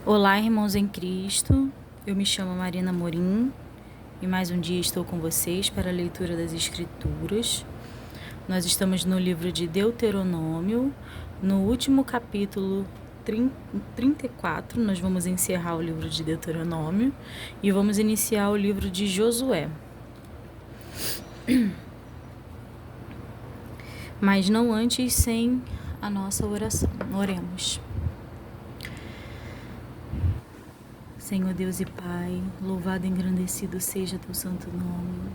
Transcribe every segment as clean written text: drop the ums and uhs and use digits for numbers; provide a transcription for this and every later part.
Olá, irmãos em Cristo. Eu me chamo Marina Morim e mais um dia estou com vocês para a leitura das Escrituras. Nós estamos no livro de Deuteronômio, no último capítulo 34. Nós vamos encerrar o livro de Deuteronômio e vamos iniciar o livro de Josué. Mas não antes sem a nossa oração. Oremos. Senhor Deus e Pai, louvado e engrandecido seja teu santo nome.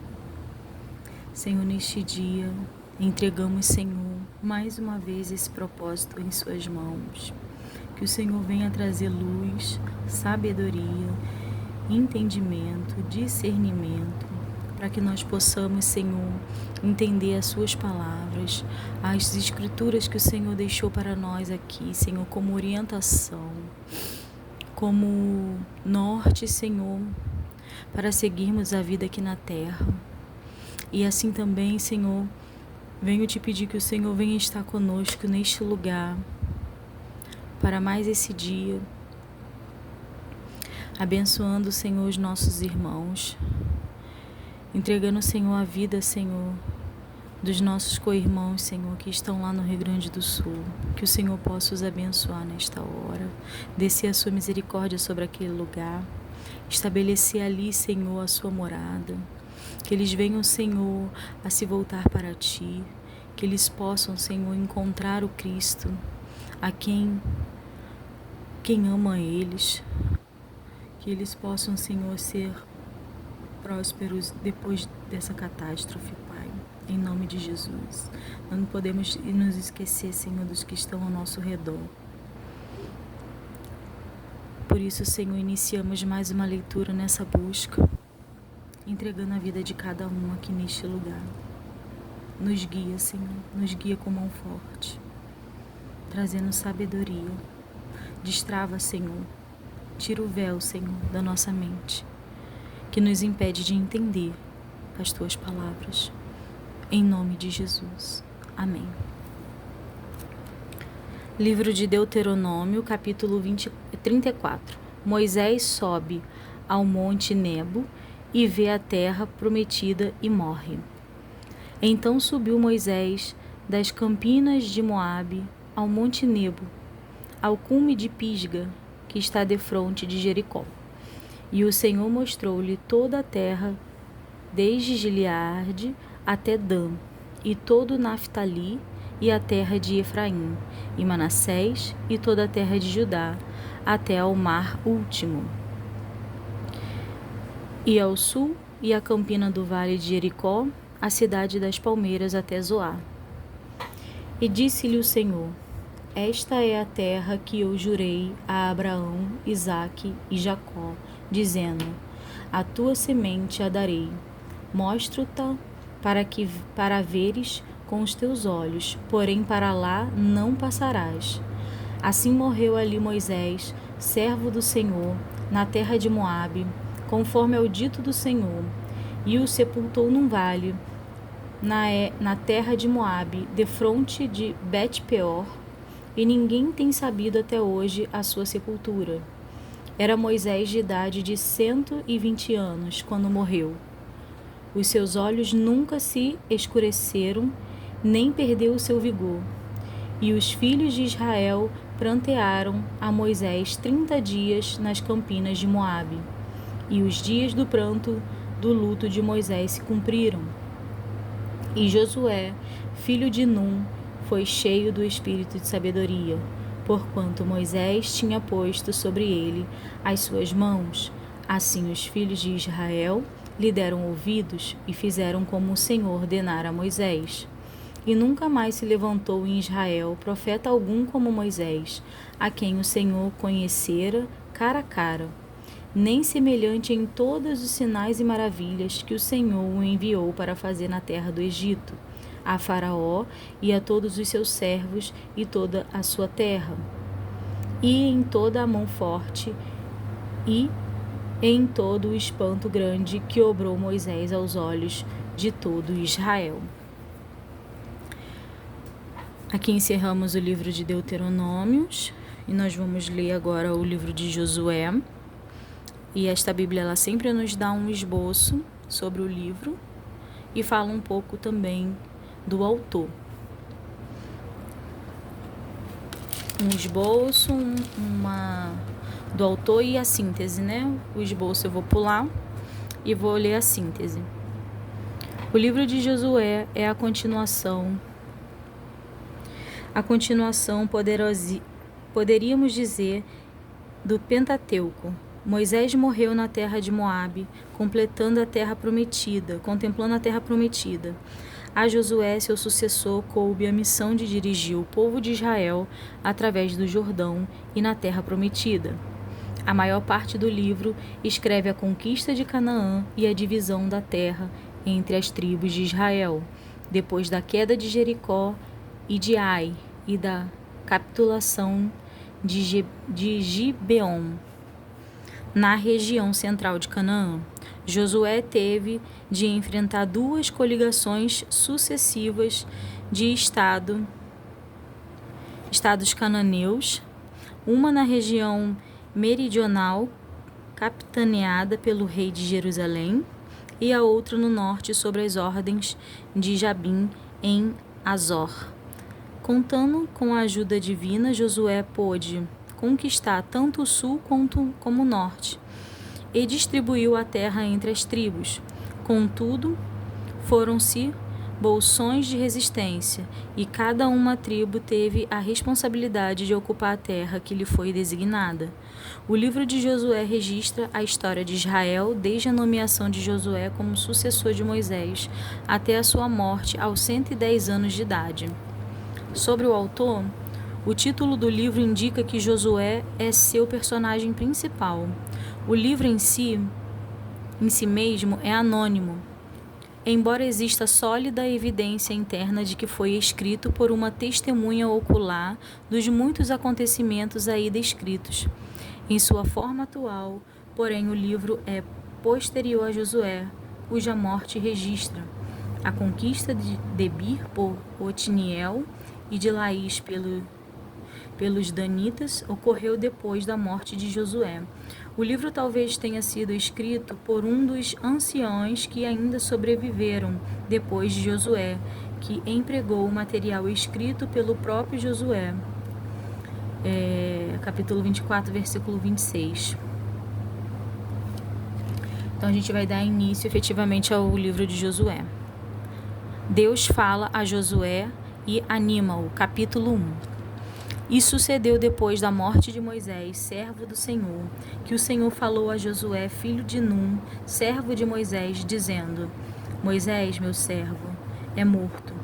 Senhor, neste dia, entregamos, Senhor, mais uma vez esse propósito em suas mãos. Que o Senhor venha trazer luz, sabedoria, entendimento, discernimento, para que nós possamos, Senhor, entender as suas palavras, as escrituras que o Senhor deixou para nós aqui, Senhor, como orientação, como norte, Senhor, para seguirmos a vida aqui na terra. E assim também, Senhor, venho te pedir que o Senhor venha estar conosco neste lugar, para mais esse dia, abençoando, Senhor, os nossos irmãos, entregando, Senhor, a vida, Senhor, dos nossos co-irmãos, Senhor, que estão lá no Rio Grande do Sul. Que o Senhor possa os abençoar nesta hora, descer a sua misericórdia sobre aquele lugar, estabelecer ali, Senhor, a sua morada, que eles venham, Senhor, a se voltar para Ti, que eles possam, Senhor, encontrar o Cristo, a quem ama eles, que eles possam, Senhor, ser prósperos depois dessa catástrofe, Pai, em nome de Jesus. Nós não podemos nos esquecer, Senhor, dos que estão ao nosso redor. Por isso, Senhor, iniciamos mais uma leitura nessa busca, entregando a vida de cada um aqui neste lugar. Nos guia, Senhor, nos guia com mão forte, trazendo sabedoria. Destrava, Senhor, tira o véu, Senhor, da nossa mente, que nos impede de entender as Tuas palavras. Em nome de Jesus. Amém. Livro de Deuteronômio, capítulo 34. Moisés sobe ao monte Nebo e vê a terra prometida e morre. Então subiu Moisés das campinas de Moabe ao monte Nebo, ao cume de Pisga, que está defronte de Jericó. E o Senhor mostrou-lhe toda a terra, desde Gileade até Dan, e todo Naftali, e a terra de Efraim, e Manassés, e toda a terra de Judá, até ao mar último. E ao sul, e a campina do vale de Jericó, a cidade das palmeiras até Zoar. E disse-lhe o Senhor: Esta é a terra que eu jurei a Abraão, Isaque e Jacó, dizendo: A tua semente a darei. Mostro-te para veres com os teus olhos, porém para lá não passarás. Assim morreu ali Moisés, servo do Senhor, na terra de Moabe, conforme ao dito do Senhor, e o sepultou num vale, na terra de Moabe, defronte de Bet-peor, e ninguém tem sabido até hoje a sua sepultura. Era Moisés de idade de 120 anos, quando morreu. Os seus olhos nunca se escureceram, nem perdeu o seu vigor. E os filhos de Israel prantearam a Moisés 30 dias nas campinas de Moabe. E os dias do pranto do luto de Moisés se cumpriram. E Josué, filho de Num, foi cheio do espírito de sabedoria, porquanto Moisés tinha posto sobre ele as suas mãos. Assim os filhos de Israel lhe deram ouvidos e fizeram como o Senhor ordenara a Moisés. E nunca mais se levantou em Israel profeta algum como Moisés, a quem o Senhor conhecera cara a cara, nem semelhante em todos os sinais e maravilhas que o Senhor o enviou para fazer na terra do Egito, a Faraó e a todos os seus servos e toda a sua terra, e em toda a mão forte e em todo o espanto grande que obrou Moisés aos olhos de todo Israel. Aqui encerramos o livro de Deuteronômios E nós vamos ler agora o livro de Josué. E esta Bíblia, ela sempre nos dá um esboço sobre o livro e fala um pouco também do autor. Um esboço, do autor e a síntese, né? O esboço eu vou pular e vou ler a síntese. O livro de Josué é a continuação poderíamos dizer, do Pentateuco. Moisés morreu na terra de Moabe, contemplando a terra prometida. A Josué, seu sucessor, coube a missão de dirigir o povo de Israel através do Jordão e na terra prometida. A maior parte do livro escreve a conquista de Canaã e a divisão da terra entre as tribos de Israel, depois da queda de Jericó e de Ai e da capitulação de Gibeon, na região central de Canaã. Josué teve de enfrentar duas coligações sucessivas de estados cananeus, uma na região meridional, capitaneada pelo rei de Jerusalém, e a outra no norte, sob as ordens de Jabim, em Azor. Contando com a ajuda divina, Josué pôde conquistar tanto o sul como o norte, e distribuiu a terra entre as tribos. Contudo, foram-se bolsões de resistência, e cada uma tribo teve a responsabilidade de ocupar a terra que lhe foi designada. O livro de Josué registra a história de Israel desde a nomeação de Josué como sucessor de Moisés até a sua morte aos 110 anos de idade. Sobre o autor, o título do livro indica que Josué é seu personagem principal. O livro em si mesmo é anônimo, embora exista sólida evidência interna de que foi escrito por uma testemunha ocular dos muitos acontecimentos aí descritos. Em sua forma atual, porém, o livro é posterior a Josué, cuja morte registra a conquista de Debir por Otniel e de Laís pelos danitas ocorreu depois da morte de Josué. O livro talvez tenha sido escrito por um dos anciãos que ainda sobreviveram depois de Josué, que empregou o material escrito pelo próprio Josué. Capítulo 24, versículo 26. Então a gente vai dar início efetivamente ao livro de Josué. Deus fala a Josué e anima-o. Capítulo 1. E sucedeu depois da morte de Moisés, servo do Senhor, que o Senhor falou a Josué, filho de Num, servo de Moisés, dizendo: Moisés, meu servo, é morto.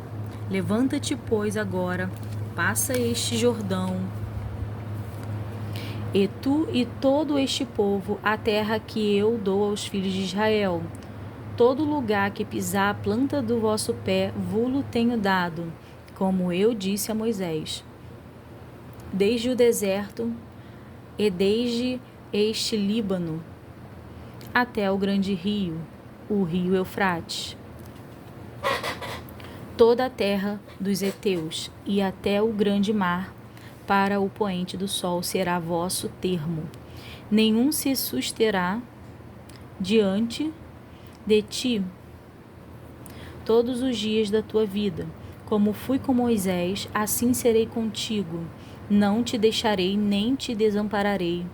Levanta-te, pois, agora, passa este Jordão, e tu e todo este povo, a terra que eu dou aos filhos de Israel. Todo lugar que pisar a planta do vosso pé, vou-lo tenho dado, como eu disse a Moisés. Desde o deserto e desde este Líbano até o grande rio, o rio Eufrates, toda a terra dos heteus e até o grande mar, para o poente do sol será vosso termo. Nenhum se susterá diante de ti todos os dias da tua vida. Como fui com Moisés, assim serei contigo. Não te deixarei nem te desampararei.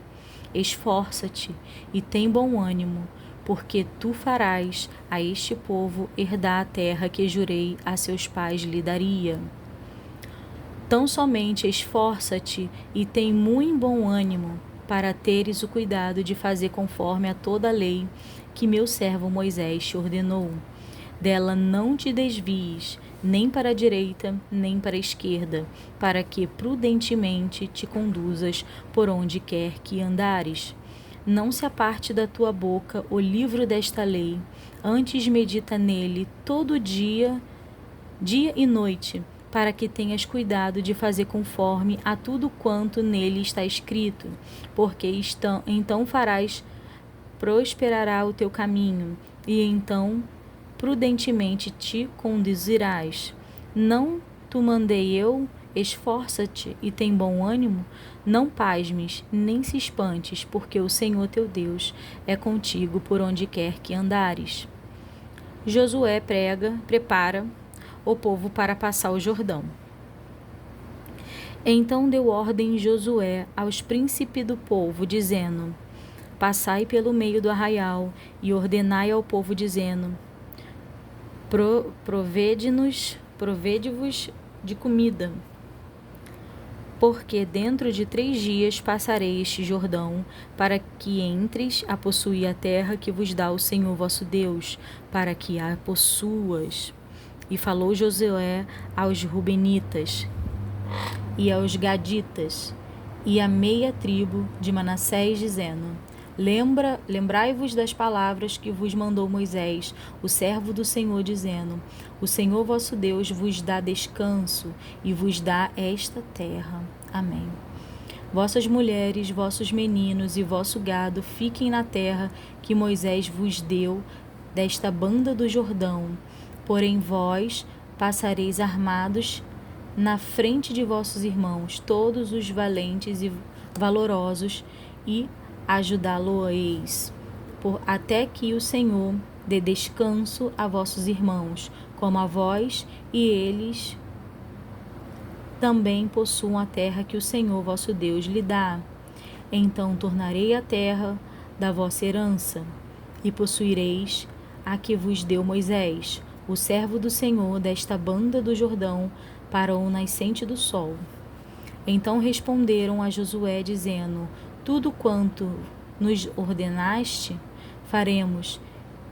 Esforça-te e tem bom ânimo, porque tu farás a este povo herdar a terra que jurei a seus pais lhe daria. Tão somente esforça-te e tem muito bom ânimo, para teres o cuidado de fazer conforme a toda a lei que meu servo Moisés te ordenou. Dela não te desvies, nem para a direita, nem para a esquerda, para que prudentemente te conduzas por onde quer que andares. Não se aparte da tua boca o livro desta lei, antes medita nele todo dia e noite, para que tenhas cuidado de fazer conforme a tudo quanto nele está escrito, porque então prosperará o teu caminho, e então prudentemente te conduzirás. Não te mandei eu esforça-te e tem bom ânimo, não pasmes, nem se espantes, porque o Senhor teu Deus é contigo por onde quer que andares. Josué prepara o povo para passar o Jordão. Então deu ordem Josué aos príncipes do povo, dizendo: Passai pelo meio do arraial e ordenai ao povo, dizendo: Provede-vos de comida, porque dentro de 3 dias passarei este Jordão, para que entres a possuir a terra que vos dá o Senhor vosso Deus, para que a possuas. E falou Josué aos Rubenitas e aos Gaditas e à meia tribo de Manassés, dizendo: Lembrai-vos das palavras que vos mandou Moisés, o servo do Senhor, dizendo: O Senhor vosso Deus vos dá descanso e vos dá esta terra. Amém. Vossas mulheres, vossos meninos e vosso gado fiquem na terra que Moisés vos deu desta banda do Jordão. Porém vós passareis armados na frente de vossos irmãos, todos os valentes e valorosos, e ajudá-lo-eis, até que o Senhor dê descanso a vossos irmãos, como a vós, e eles também possuam a terra que o Senhor vosso Deus lhe dá. Então tornarei a terra da vossa herança, e possuireis a que vos deu Moisés, o servo do Senhor, desta banda do Jordão, para o nascente do sol. Então responderam a Josué, dizendo: Tudo quanto nos ordenaste, faremos,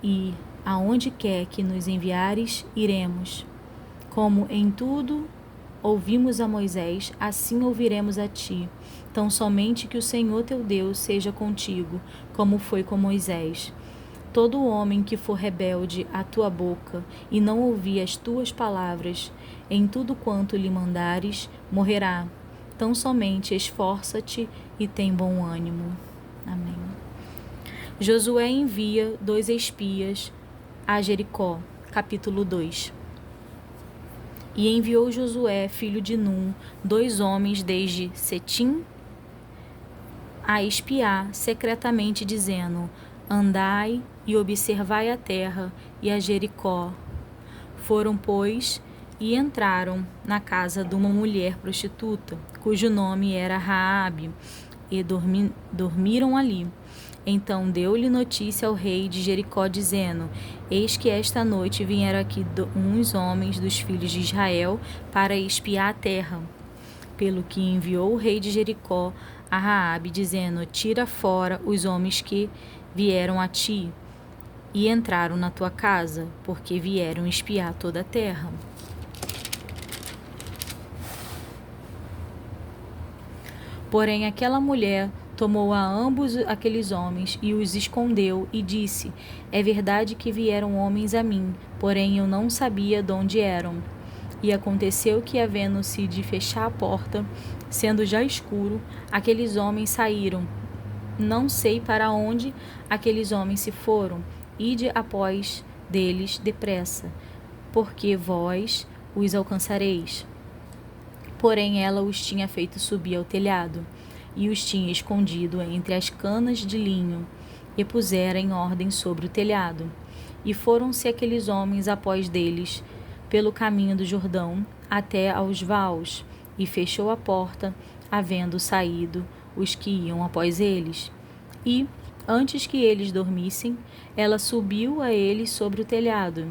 e aonde quer que nos enviares, iremos. Como em tudo ouvimos a Moisés, assim ouviremos a ti. Tão somente que o Senhor teu Deus seja contigo, como foi com Moisés. Todo homem que for rebelde à tua boca e não ouvir as tuas palavras, em tudo quanto lhe mandares, morrerá. Tão somente esforça-te e tem bom ânimo. Amém. Josué envia 2 espias a Jericó. Capítulo 2. E enviou Josué, filho de Num, 2 homens desde Setim a espiar secretamente, dizendo: Andai e observai a terra e a Jericó. Foram, pois, e entraram na casa de uma mulher prostituta, cujo nome era Raabe, e dormiram ali. Então deu-lhe notícia ao rei de Jericó, dizendo: Eis que esta noite vieram aqui uns homens dos filhos de Israel para espiar a terra. Pelo que enviou o rei de Jericó a Raabe, dizendo: Tira fora os homens que vieram a ti e entraram na tua casa, porque vieram espiar toda a terra. Porém aquela mulher tomou a ambos aqueles homens e os escondeu e disse: É verdade que vieram homens a mim, porém eu não sabia de onde eram. E aconteceu que, havendo-se de fechar a porta, sendo já escuro, aqueles homens saíram. Não sei para onde aqueles homens se foram. Ide após deles depressa, porque vós os alcançareis. Porém ela os tinha feito subir ao telhado, e os tinha escondido entre as canas de linho, e pusera em ordem sobre o telhado. E foram-se aqueles homens após deles, pelo caminho do Jordão, até aos vaus, e fechou a porta, havendo saído os que iam após eles. E, antes que eles dormissem, ela subiu a eles sobre o telhado,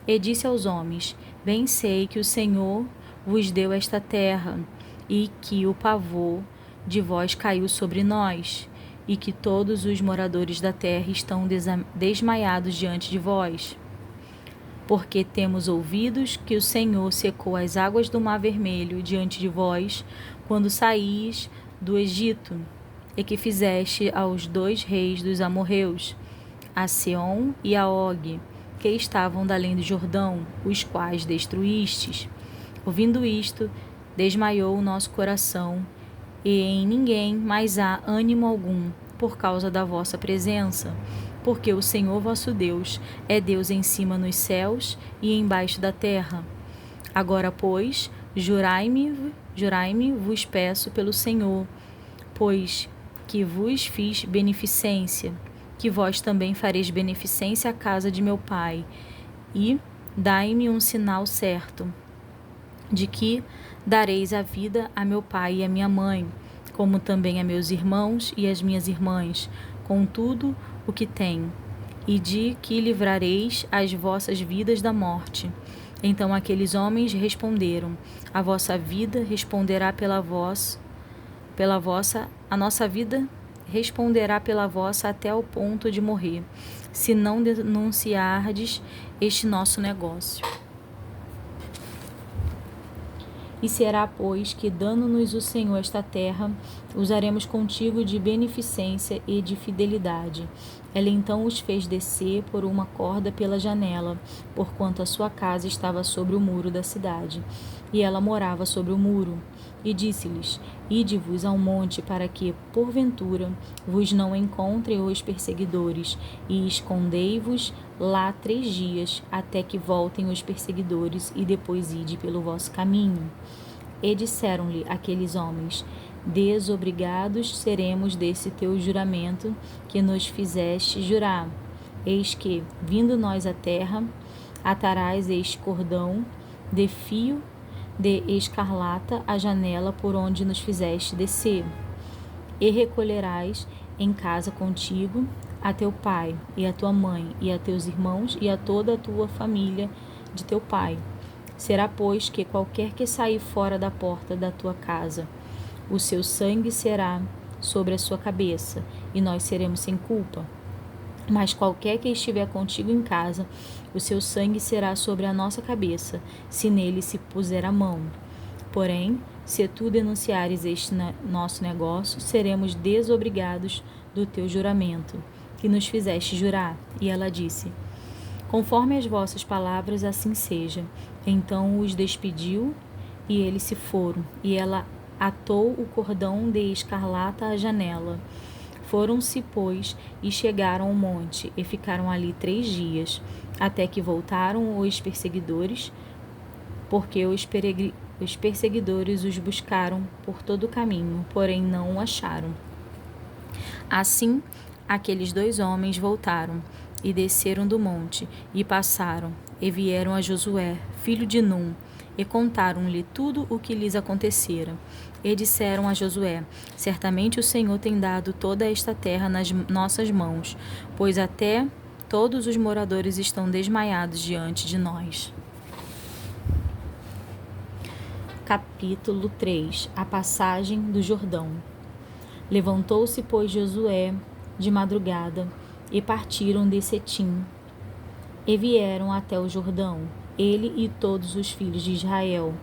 e disse aos homens: Bem sei que o Senhor vos deu esta terra, e que o pavor de vós caiu sobre nós, e que todos os moradores da terra estão desmaiados diante de vós. Porque temos ouvidos que o Senhor secou as águas do Mar Vermelho diante de vós, quando saís do Egito, e que fizeste aos 2 reis dos amorreus, a Seom e a Og, que estavam da além do Jordão, os quais destruístes. Ouvindo isto, desmaiou o nosso coração, e em ninguém mais há ânimo algum, por causa da vossa presença, porque o Senhor vosso Deus é Deus em cima nos céus e embaixo da terra. Agora, pois, Jurai-me, vos peço pelo Senhor, pois que vos fiz beneficência, que vós também fareis beneficência à casa de meu pai, e dai-me um sinal certo, de que dareis a vida a meu pai e a minha mãe, como também a meus irmãos e as minhas irmãs, com tudo o que tenho, e de que livrareis as vossas vidas da morte. Então aqueles homens responderam: a vossa vida responderá pela vossa, a nossa vida responderá pela vossa até o ponto de morrer, se não denunciardes este nosso negócio. E será, pois, que, dando-nos o Senhor esta terra, usaremos contigo de beneficência e de fidelidade. Ela então os fez descer por uma corda pela janela, porquanto a sua casa estava sobre o muro da cidade, e ela morava sobre o muro. E disse-lhes: Ide-vos ao monte, para que, porventura, vos não encontrem os perseguidores, e escondei-vos lá 3 dias, até que voltem os perseguidores, e depois ide pelo vosso caminho. E disseram-lhe aqueles homens: Desobrigados seremos desse teu juramento que nos fizeste jurar. Eis que, vindo nós à terra, atarás este cordão de fio de escarlata à janela por onde nos fizeste descer, e recolherás em casa contigo a teu pai, e a tua mãe, e a teus irmãos, e a toda a tua família de teu pai. Será, pois, que qualquer que sair fora da porta da tua casa, o seu sangue será sobre a sua cabeça, e nós seremos sem culpa. Mas qualquer que estiver contigo em casa, o seu sangue será sobre a nossa cabeça, se nele se puser a mão. Porém, se tu denunciares este nosso negócio, seremos desobrigados do teu juramento, que nos fizeste jurar. E ela disse: Conforme as vossas palavras, assim seja. Então os despediu, e eles se foram, e ela atou o cordão de escarlata à janela. Foram-se, pois, e chegaram ao monte, e ficaram ali 3 dias, até que voltaram os perseguidores, porque os perseguidores os buscaram por todo o caminho, porém não o acharam. Assim, aqueles 2 homens voltaram, e desceram do monte, e passaram, e vieram a Josué, filho de Num, e contaram-lhe tudo o que lhes acontecera. E disseram a Josué: Certamente o Senhor tem dado toda esta terra nas nossas mãos, pois até todos os moradores estão desmaiados diante de nós. Capítulo 3. A passagem do Jordão. Levantou-se, pois, Josué de madrugada, e partiram de Setim, e vieram até o Jordão, ele e todos os filhos de Israel,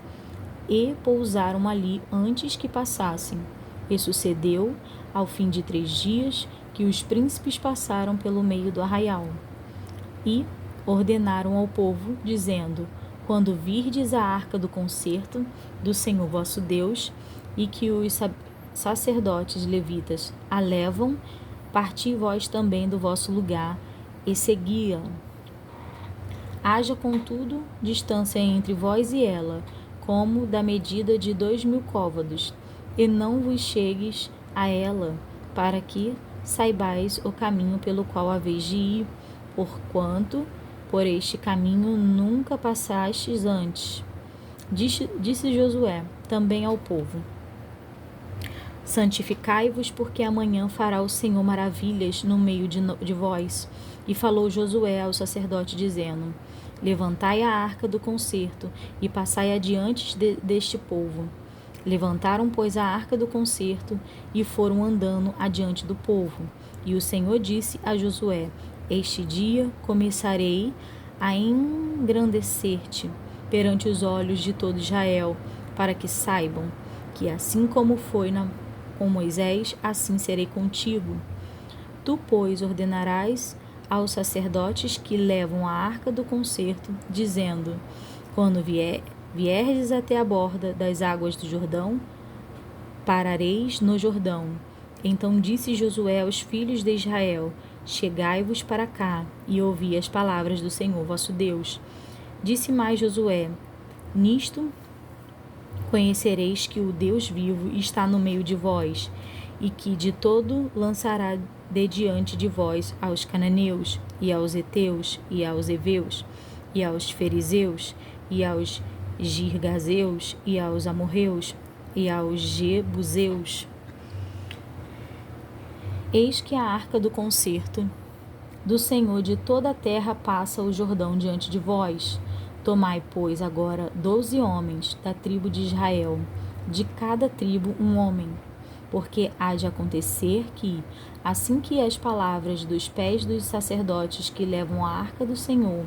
e pousaram ali antes que passassem. E sucedeu, ao fim de 3 dias, que os príncipes passaram pelo meio do arraial. E ordenaram ao povo, dizendo: Quando virdes a arca do concerto do Senhor vosso Deus, e que os sacerdotes levitas a levam, parti vós também do vosso lugar, e segui-a. Haja, contudo, distância entre vós e ela, como da medida de 2.000 côvados, e não vos chegues a ela, para que saibais o caminho pelo qual haveis de ir, porquanto por este caminho nunca passastes antes. Disse Josué também ao povo: Santificai-vos, porque amanhã fará o Senhor maravilhas no meio de vós. E falou Josué ao sacerdote, dizendo: Levantai a arca do concerto, e passai adiante deste povo. Levantaram, pois, a arca do concerto, e foram andando adiante do povo. E o Senhor disse a Josué: Este dia começarei a engrandecer-te perante os olhos de todo Israel, para que saibam que assim como foi com Moisés, assim serei contigo. Tu, pois, ordenarás aos sacerdotes que levam a arca do concerto, dizendo: Quando vierdes até a borda das águas do Jordão, parareis no Jordão. Então disse Josué aos filhos de Israel: Chegai-vos para cá, e ouvi as palavras do Senhor vosso Deus. Disse mais Josué: Nisto Conhecereis que o Deus vivo está no meio de vós, e que de todo lançará de diante de vós aos cananeus, e aos heteus, e aos heveus, e aos fariseus, e aos girgazeus, e aos amorreus, e aos jebuseus. Eis que a arca do concerto do Senhor de toda a terra passa o Jordão diante de vós. Tomai, pois, agora 12 homens da tribo de Israel, de cada tribo um homem, porque há de acontecer que, assim que as palavras dos pés dos sacerdotes que levam a arca do Senhor,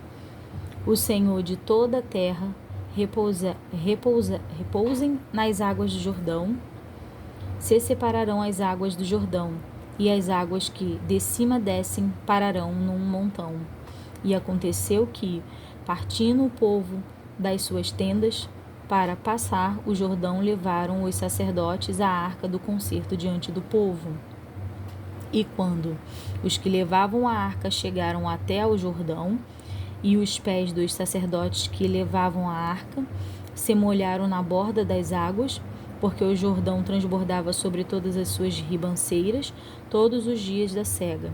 o Senhor de toda a terra, repousem nas águas do Jordão, se separarão as águas do Jordão, e as águas que de cima descem pararão num montão. E aconteceu que, partindo o povo das suas tendas para passar o Jordão, levaram os sacerdotes a arca do concerto diante do povo. E quando os que levavam a arca chegaram até ao Jordão, e os pés dos sacerdotes que levavam a arca se molharam na borda das águas, porque o Jordão transbordava sobre todas as suas ribanceiras todos os dias da cega.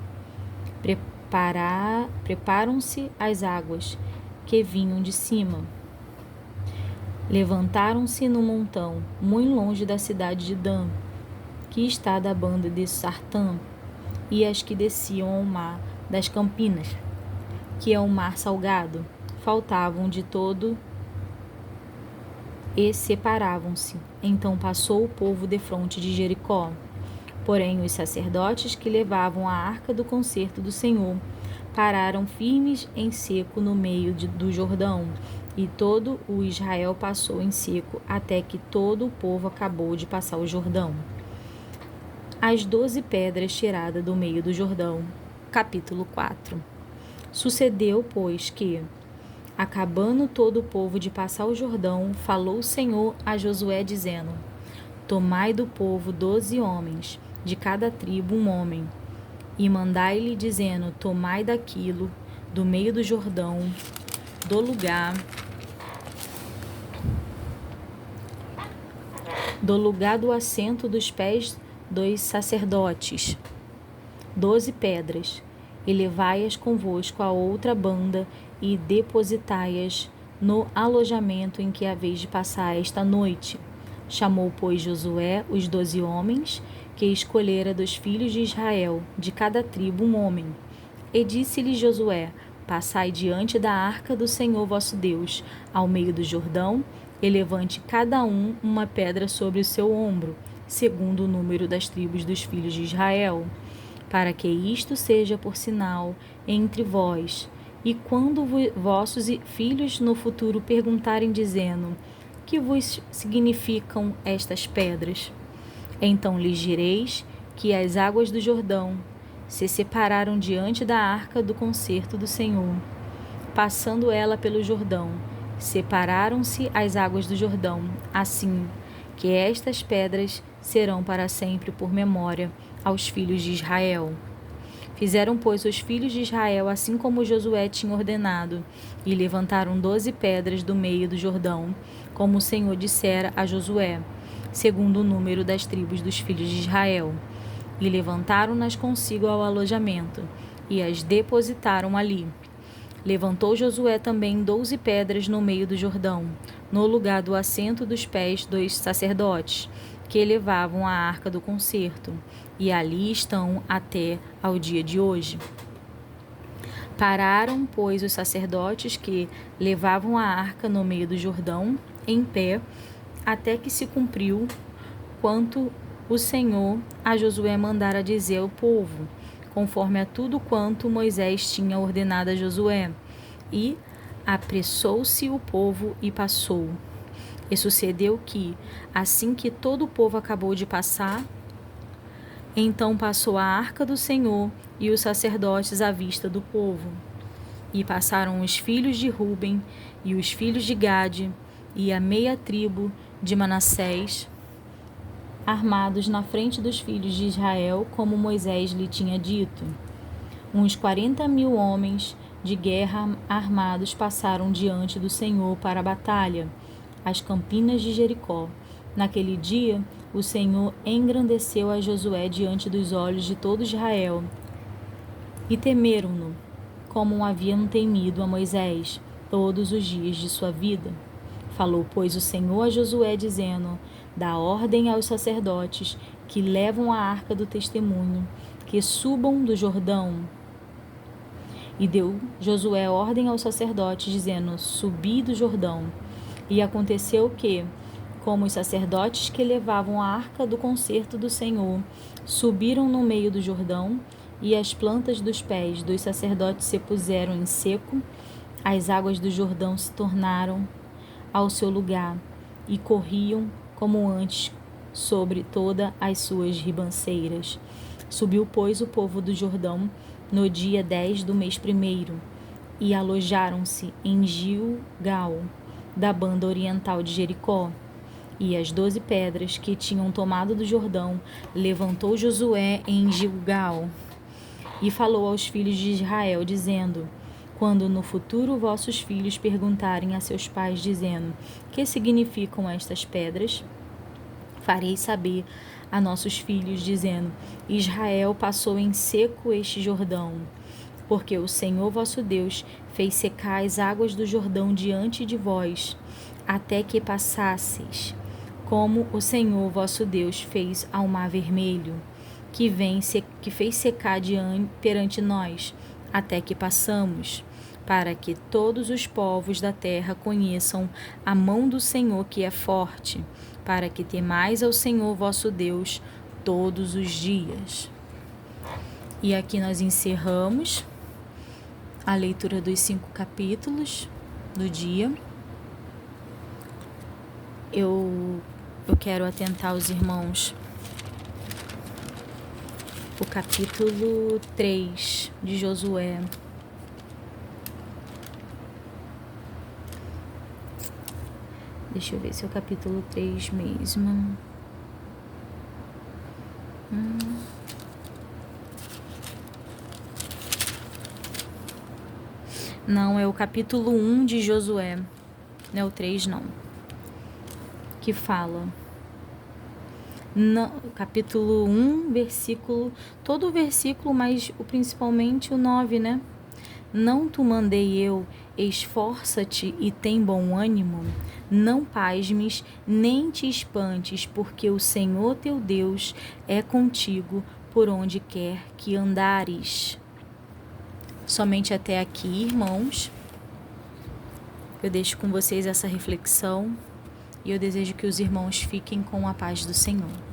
Preparam-se as águas que vinham de cima. Levantaram-se no montão, muito longe da cidade de Dan, que está da banda de Sartã, e as que desciam ao mar das Campinas, que é o mar salgado, faltavam de todo e separavam-se. Então passou o povo defronte de Jericó. Porém, os sacerdotes que levavam a arca do concerto do Senhor pararam firmes em seco no meio do Jordão, e todo o Israel passou em seco, até que todo o povo acabou de passar o Jordão. As 12 pedras tiradas do meio do Jordão. Capítulo 4. Sucedeu, pois, que, acabando todo o povo de passar o Jordão, falou o Senhor a Josué, dizendo: Tomai do povo 12 homens, de cada tribo um homem, e mandai-lhe, dizendo: Tomai daquilo, do meio do Jordão, do lugar do assento dos pés dos sacerdotes, 12 pedras, e levai-as convosco a outra banda, e depositai-as no alojamento em que haveis de passar esta noite. Chamou, pois, Josué os 12 homens que escolhera dos filhos de Israel, de cada tribo um homem. E disse-lhe Josué: Passai diante da arca do Senhor vosso Deus, ao meio do Jordão, e levante cada um uma pedra sobre o seu ombro, segundo o número das tribos dos filhos de Israel, para que isto seja por sinal entre vós. E quando vossos filhos no futuro perguntarem, dizendo: Que vos significam estas pedras? Então lhes direis que as águas do Jordão se separaram diante da arca do concerto do Senhor. Passando ela pelo Jordão, separaram-se as águas do Jordão, assim que estas pedras serão para sempre por memória aos filhos de Israel. Fizeram, pois, os filhos de Israel assim como Josué tinha ordenado, e levantaram 12 pedras do meio do Jordão, como o Senhor dissera a Josué, segundo o número das tribos dos filhos de Israel. E levantaram-nas consigo ao alojamento, e as depositaram ali. Levantou Josué também 12 pedras no meio do Jordão, no lugar do assento dos pés dos sacerdotes, que levavam a arca do concerto, e ali estão até ao dia de hoje. Pararam, pois, os sacerdotes que levavam a arca no meio do Jordão, em pé, até que se cumpriu quanto o Senhor a Josué mandara dizer ao povo, conforme a tudo quanto Moisés tinha ordenado a Josué. E apressou-se o povo e passou. E sucedeu que, assim que todo o povo acabou de passar, então passou a arca do Senhor e os sacerdotes à vista do povo. E passaram os filhos de Ruben e os filhos de Gade e a meia tribo de Manassés, armados na frente dos filhos de Israel, como Moisés lhe tinha dito. Uns 40.000 homens de guerra armados passaram diante do Senhor para a batalha, às campinas de Jericó. Naquele dia, o Senhor engrandeceu a Josué diante dos olhos de todo Israel, e temeram-no, como haviam temido a Moisés todos os dias de sua vida. Falou, pois, o Senhor a Josué, dizendo: dá ordem aos sacerdotes que levam a arca do testemunho, que subam do Jordão. E deu Josué ordem aos sacerdotes, dizendo: subi do Jordão. E aconteceu que, como os sacerdotes que levavam a arca do concerto do Senhor subiram no meio do Jordão, e as plantas dos pés dos sacerdotes se puseram em seco, as águas do Jordão se tornaram ao seu lugar e corriam como antes sobre todas as suas ribanceiras. Subiu, pois, o povo do Jordão no dia 10 do mês 1º e alojaram-se em Gilgal, da banda oriental de Jericó. E as 12 pedras que tinham tomado do Jordão levantou Josué em Gilgal e falou aos filhos de Israel, dizendo: quando no futuro vossos filhos perguntarem a seus pais, dizendo: que significam estas pedras? Farei saber a nossos filhos, dizendo: Israel passou em seco este Jordão, porque o Senhor vosso Deus fez secar as águas do Jordão diante de vós, até que passasseis, como o Senhor vosso Deus fez ao Mar Vermelho, que fez secar perante nós, até que passamos, para que todos os povos da terra conheçam a mão do Senhor que é forte, para que temais ao Senhor vosso Deus todos os dias. E aqui nós encerramos a leitura dos 5 capítulos do dia. Eu quero atentar os irmãos o capítulo 3 de Josué. Deixa eu ver se é o capítulo 3 mesmo. Não, é o capítulo 1 de Josué. Não é o 3, não. Que fala... Não, capítulo 1, versículo... Todo o versículo, mas principalmente o 9, né? Não te mandei eu, esforça-te e tem bom ânimo. Não pasmes, nem te espantes, porque o Senhor teu Deus é contigo por onde quer que andares. Somente até aqui, irmãos. Eu deixo com vocês essa reflexão e eu desejo que os irmãos fiquem com a paz do Senhor.